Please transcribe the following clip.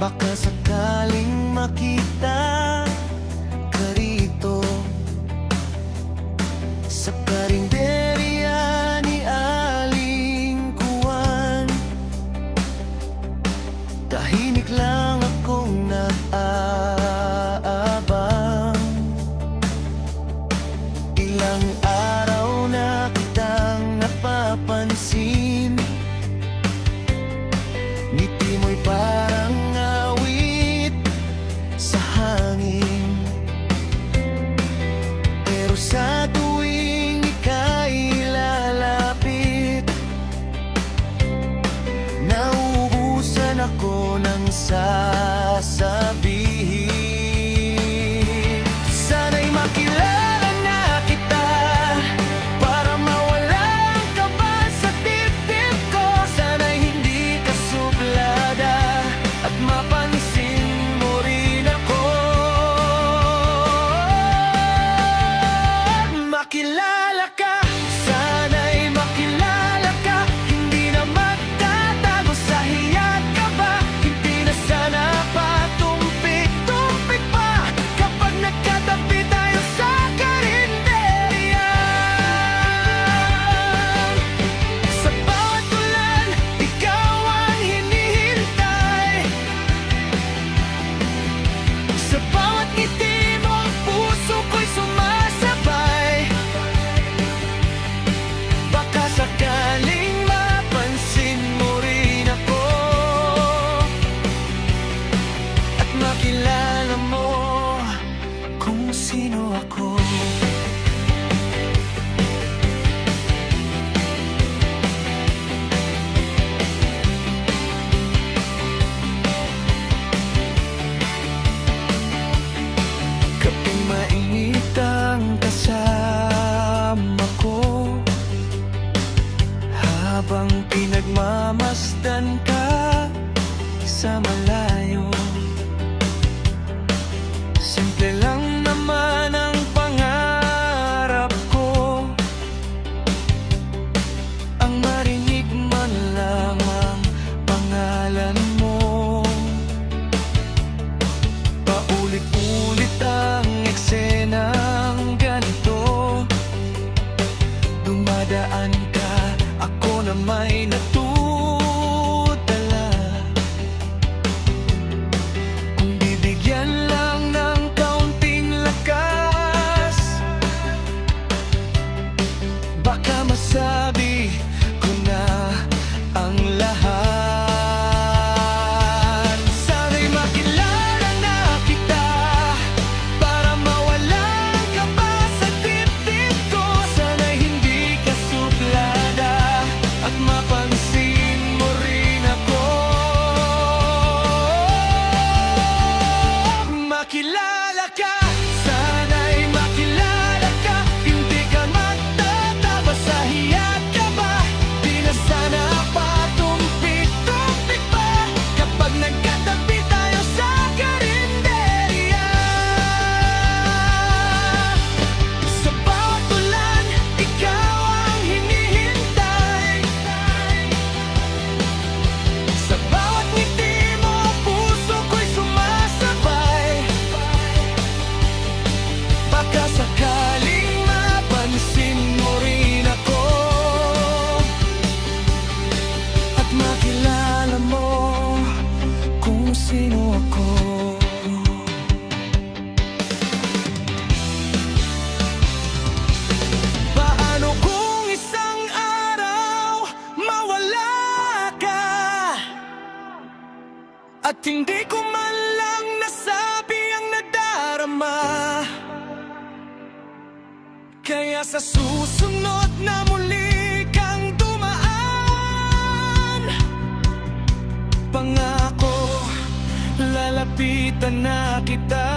Baka sakaling makita ka rito sa karinderya ni Aling Kuwan. Tahimik lang akong nag-aabang. Ilang araw na kitang napapansin. Ngiti mo'y parang awit sa hangin. Pero sa tuwing ika'y lalapit, nauubusan ako ng sasabihin. Sana'y makilala na kita para mawala ang kaba sa dibdib ko. Sana'y hindi ka suplada at mapansin mo rin ako. Makilala ka, sana'y makilala ka. Hindi na magtatago sa hiyat ka ba. Hindi na sana patumpik-tumpik pa kapag nagkatabi tayo sa karinderya. Sa bawat ulan, ikaw ang hinihintay. Sa bawat ngiti mo, ang puso ko'y sumasabay. Baka sakaling mapansin mo rin ako at makilala mo kung sino ako. Kapag mainit ang kasama ko, habang pinagmamasdan ka sa malayo, simple lang naman ang pangarap ko, ang marinig man lang ang pangalan mo. Paulit-ulit ang eksenang ganito, dumadaan ka, ako na may natutala. Kung bibigyan lang ng kaunting lakas, baka masabi ko na ang lahat. Sana'y makilala na kita para mawala ang kaba sa dibdib ko. Sana'y hindi ka suplada at mapansin mo rin ako. Makilala ka, sana'y makilala ka. Hindi ka magtataba sa hiyat ka ba. Di na sana patumpik-tumpik pa kapag nagkatabi tayo sa karinderya. Sa bawat ulan, ikaw ang hinihintay. Sa bawat ngiti mo, ang puso ko'y sumasabay. Baka sakaling mapansin mo rin ako at makilala mo kung sino ako. Paano kung isang araw mawala ka at hindi ko man lang nasabi ang nadarama? Kaya sa susunod na muli kang dumaan, pangako, lalapitan na kita